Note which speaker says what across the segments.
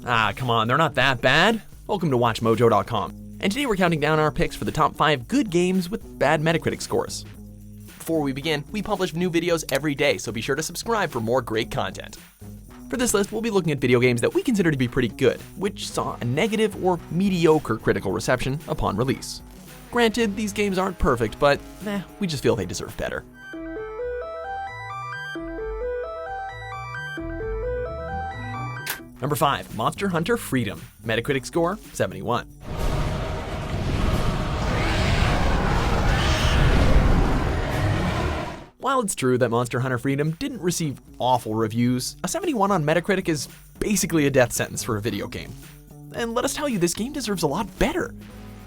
Speaker 1: Ah, come on, they're not that bad. Welcome to WatchMojo.com, and today we're counting down our picks for the top 5 good games with bad Metacritic scores. Before we begin, we publish new videos every day, so be sure to subscribe for more great content. For this list, we'll be looking at video games that we consider to be pretty good, which saw a negative or mediocre critical reception upon release. Granted, these games aren't perfect, but we just feel they deserve better. Number 5, Monster Hunter Freedom. Metacritic score, 71. While it's true that Monster Hunter Freedom didn't receive awful reviews, a 71 on Metacritic is basically a death sentence for a video game. And let us tell you, this game deserves a lot better.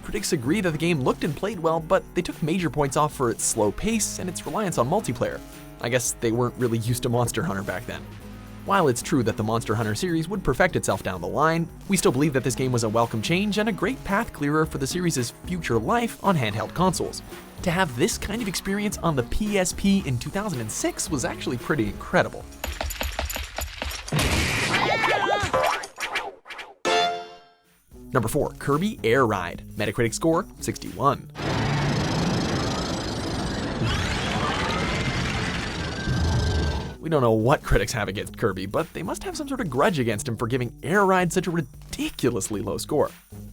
Speaker 1: Critics agree that the game looked and played well, but they took major points off for its slow pace and its reliance on multiplayer. I guess they weren't really used to Monster Hunter back then. While it's true that the Monster Hunter series would perfect itself down the line, we still believe that this game was a welcome change and a great path clearer for the series' future life on handheld consoles. To have this kind of experience on the PSP in 2006 was actually pretty incredible. Number 4, Kirby Air Ride. Metacritic score, 61. We don't know what critics have against Kirby, but they must have some sort of grudge against him for giving Air Ride such a ridiculously low score.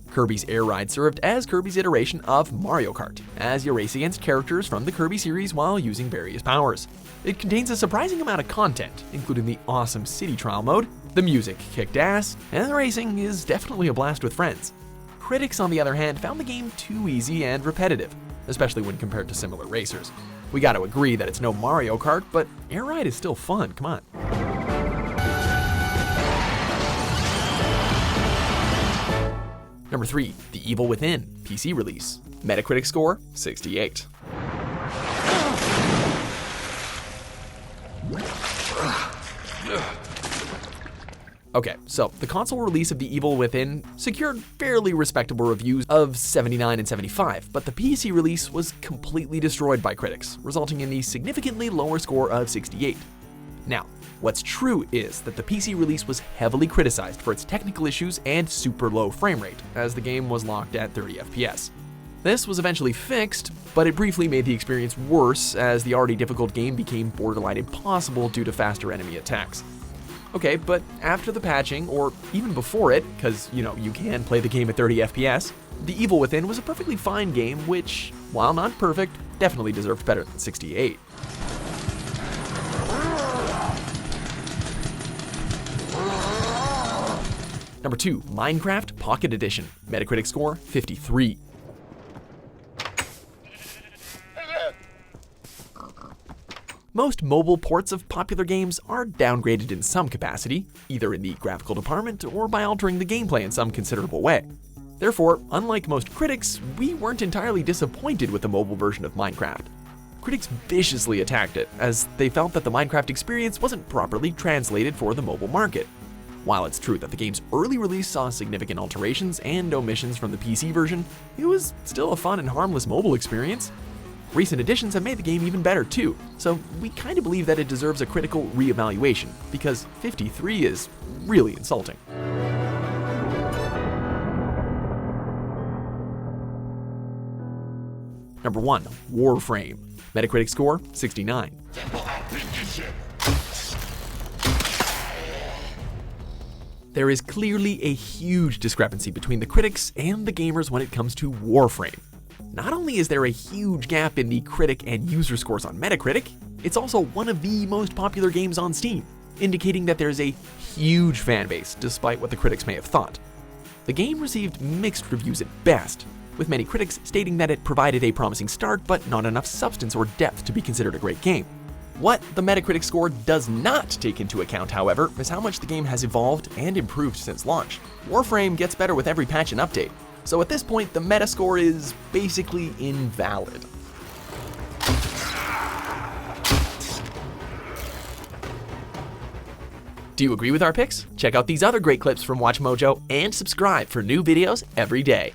Speaker 1: Kirby's Air Ride served as Kirby's iteration of Mario Kart, as you race against characters from the Kirby series while using various powers. It contains a surprising amount of content, including the awesome city trial mode, the music kicked ass, and the racing is definitely a blast with friends. Critics, on the other hand, found the game too easy and repetitive, especially when compared to similar racers. We gotta agree that it's no Mario Kart, but Air Ride is still fun, come on. Number 3, The Evil Within, PC release. Metacritic score, 68. Okay, so the console release of The Evil Within secured fairly respectable reviews of 79 and 75, but the PC release was completely destroyed by critics, resulting in the significantly lower score of 68. Now, what's true is that the PC release was heavily criticized for its technical issues and super low frame rate, as the game was locked at 30 FPS. This was eventually fixed, but it briefly made the experience worse as the already difficult game became borderline impossible due to faster enemy attacks. Okay, but after the patching, or even before it, because, you can play the game at 30 FPS, The Evil Within was a perfectly fine game which, while not perfect, definitely deserved better than 68. Number 2, Linecraft Pocket Edition. Metacritic score, 53. Most mobile ports of popular games are downgraded in some capacity, either in the graphical department or by altering the gameplay in some considerable way. Therefore, unlike most critics, we weren't entirely disappointed with the mobile version of Minecraft. Critics viciously attacked it, as they felt that the Minecraft experience wasn't properly translated for the mobile market. While it's true that the game's early release saw significant alterations and omissions from the PC version, it was still a fun and harmless mobile experience. Recent additions have made the game even better too, so we kind of believe that it deserves a critical reevaluation, because 53 is really insulting. Number 1, Warframe. Metacritic score, 69. There is clearly a huge discrepancy between the critics and the gamers when it comes to Warframe. Not only is there a huge gap in the critic and user scores on Metacritic, it's also one of the most popular games on Steam, indicating that there's a huge fan base despite what the critics may have thought. The game received mixed reviews at best, with many critics stating that it provided a promising start but not enough substance or depth to be considered a great game. What the Metacritic score does not take into account, however, is how much the game has evolved and improved since launch. Warframe gets better with every patch and update, so at this point the Metascore is basically invalid. Do you agree with our picks? Check out these other great clips from WatchMojo and subscribe for new videos every day.